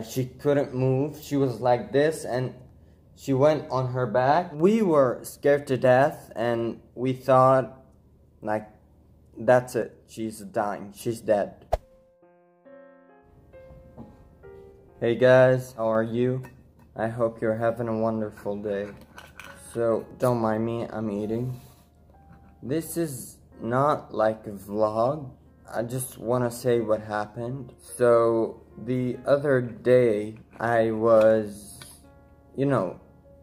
She couldn't move. She was like this and she went on her back. We were scared to death and we thought, like, that's it. She's dying. She's dead. Hey guys, how are you? I hope you're having a wonderful day. So, don't mind me, I'm eating. This is not like a vlog. I just want to say what happened. So, the other day, I was,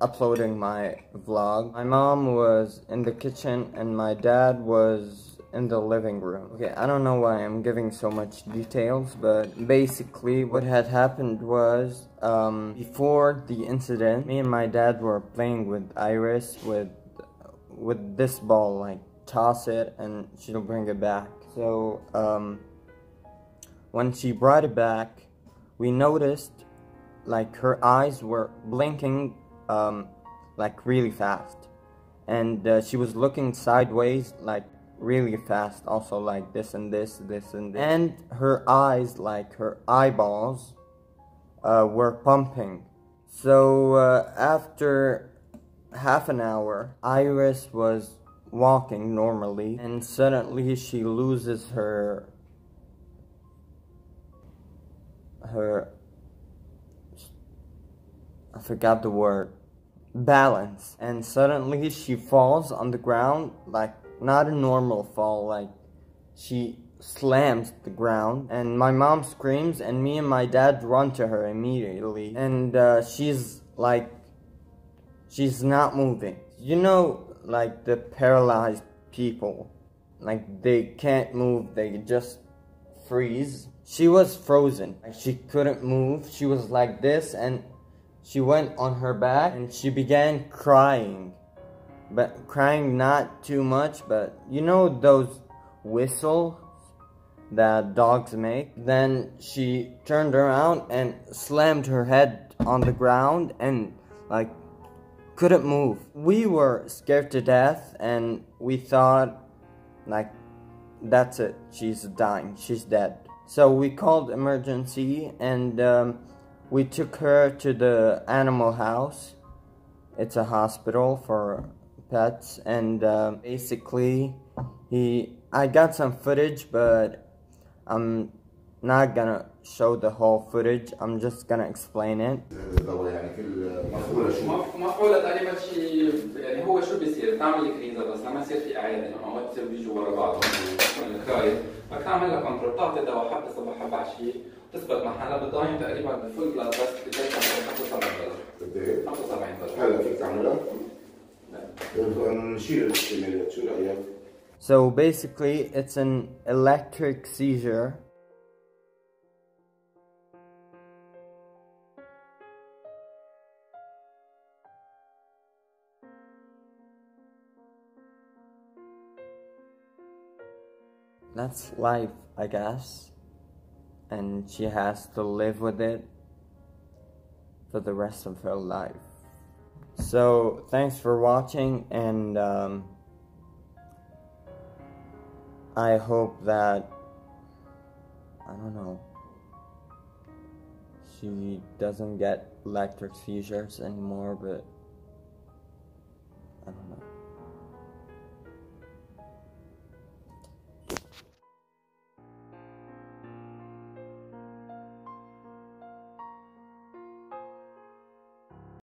uploading my vlog. My mom was in the kitchen and my dad was in the living room. Okay, I don't know why I'm giving so much details, but basically what had happened was, before the incident, me and my dad were playing with Iris with this ball, like toss it and she'll bring it back. So, when she brought it back, we noticed like her eyes were blinking like really fast, and she was looking sideways like really fast, also like this and this, and her eyes, like her eyeballs, were pumping. So after half an hour, Iris was walking normally, and suddenly she loses her I forgot the word, balance, and suddenly she falls on the ground, like not a normal fall, like she slams the ground, and my mom screams and me and my dad run to her immediately, and she's not moving. Like the paralyzed people, like they can't move, they just freeze. She was frozen, like she couldn't move. She was like this and she went on her back and she began crying, but crying not too much, but those whistles that dogs make. Then she turned around and slammed her head on the ground and like couldn't move. We were scared to death and we thought, like, that's it, she's dying, she's dead. So we called emergency and we took her to the animal house. It's a hospital for pets, and basically I got some footage, but I'm not gonna show the whole footage. I'm just gonna explain it. مفعولة تقريبا شيء، يعني هو شو بيصير؟ بتعمل الكريزة بس لما يصير في اعياد، يعني اوقات بتصير بيجوا ورا بعض الخرايط، بدك تعمل لها كنترول، بتعطي دواء حبة صبح حبة عشية، بتثبت محلها، بتضاين تقريبا بفول بلاد بس بتاخذ $75. قد ايه؟ $75. هلا فيك تعملها؟ لا. نشيل الاحتمالات، شو رأيك؟ So basically it's an electric seizure. That's life, I guess, and she has to live with it for the rest of her life. So thanks for watching, and I hope that, I don't know, she doesn't get electric seizures anymore, but